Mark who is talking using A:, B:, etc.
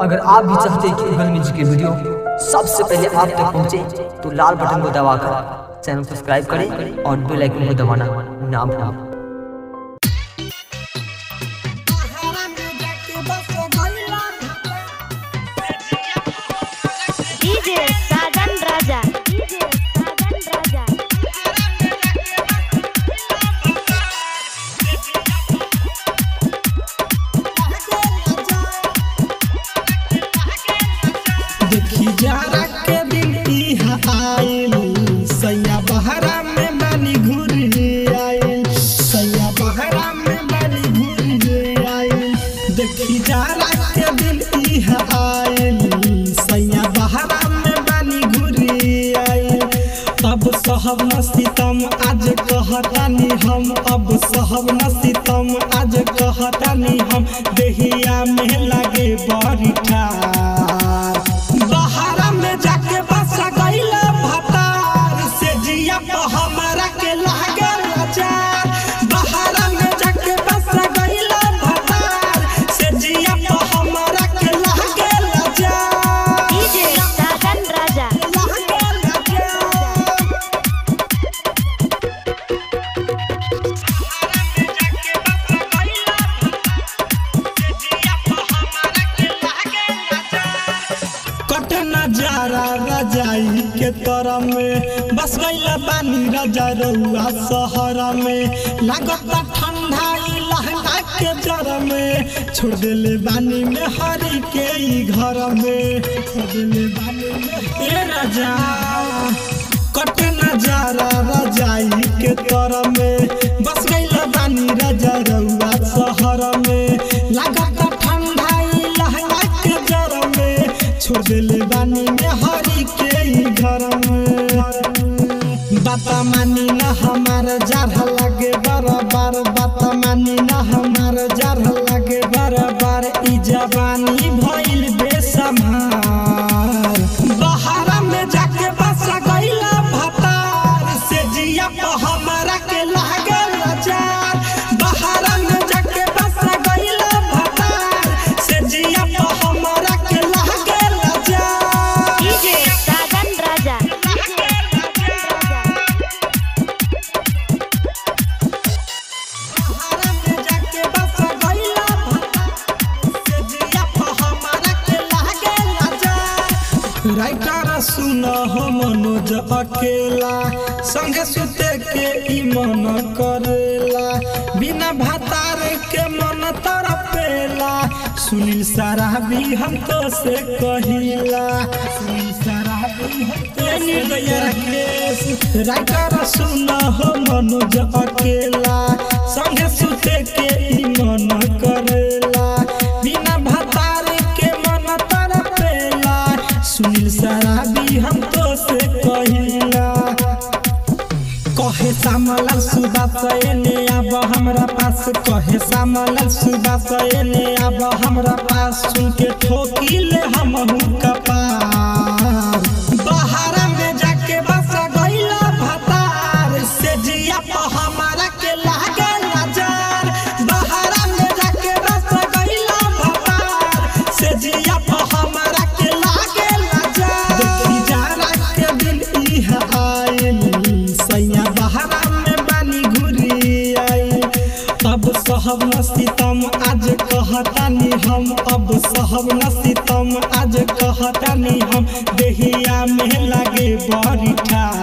A: अगर आप भी चाहते हैं कि उगल म्यूजिक की वीडियो सबसे पहले आप तक पहुंचे तो लाल बटन को दबाकर चैनल को सब्सक्राइब करें और बेल आइकन को दबाना ना भूलें।
B: देखी जारा के दिन इहा आइल सैया बहरा में बानी घुरी आइल सैया बहरा में बानी घुरी आइल। देखी जारा के दिन इहा आइल सैया बहरा में बानी घुरी आइल। अब सहब न सितम आज कहतानी हम, अब सहब न सितम आज कहतानी हम। देहिया में लागे बड़ी ठार बहरा में जाके बस गइल भतार से जिया पर हमरा के लागे लाचार। बहरा में जाके बस गइल भतार से जिया पर हमरा के लागे लाचार।
C: डीजे साजन राजा
B: लागे लाचार। कट नजारा रजाई के तरह में बस गइला बानी राजा रउआ शहर में। लागता ठंडा ई लहंगा के जर में छोड़ देले बानी में हरी के ई घर में छोड़ देले बानी में ए राजा। कट नजारा रजाई के तरह में बस गइला बानी राजा रउआ शहर में। लागता ठंडा ई लहंगा के जर में छोड़ देले बानी में हरी के ई घर में। बात मानी न हमार जार लगे बराबर, बात मानी न हमार जार लगे बराबर। ई जवानी भइल बेसमार बहरा में जाके बस गइला भतार से जिया पर हमरा के लागे लाचार। बहरा में जाके बस गइला भतार से जिया पर हमरा के लागे लाचार।
C: डीजे साजन राजा
B: बहरा में जाके बस गइला भतार से जिया पर हमरा के लागे लाचार। राइटर सुन हो मनोज अकेला संगे सुते के ई मन करेला। बिना भतार के मन तरपेला। सुनील सराबी हम तो से कहिला, सुनील सराबी हम तो से कहिला। राइटर सुन हो मनोज अकेला संगे सुते के ई मन करेला। बिना भतार के मन तरपेला। सुनील सराबी हम तो से कहिला। कहे सामलाल सुबह सैने अब हमरा पास, कहे सामलाल सुबह सैने अब हमरा पास। सुन के ठोकिले हमहू कपार बहरा में जाके बस गइला भतार से जिया पर हमरा के लागे लाचार। बहरा में जाके बस गइला भतार से जिया पर हमरा के लागे लाचार। देखी जारा के दिन इहा आइल सैया बहरा में बानी घुरी आइल। अब सहब न सितम आज कहतानी हम, अब सहब न सितम आज कहतानी हम। देहिया में लागे बड़ी ठार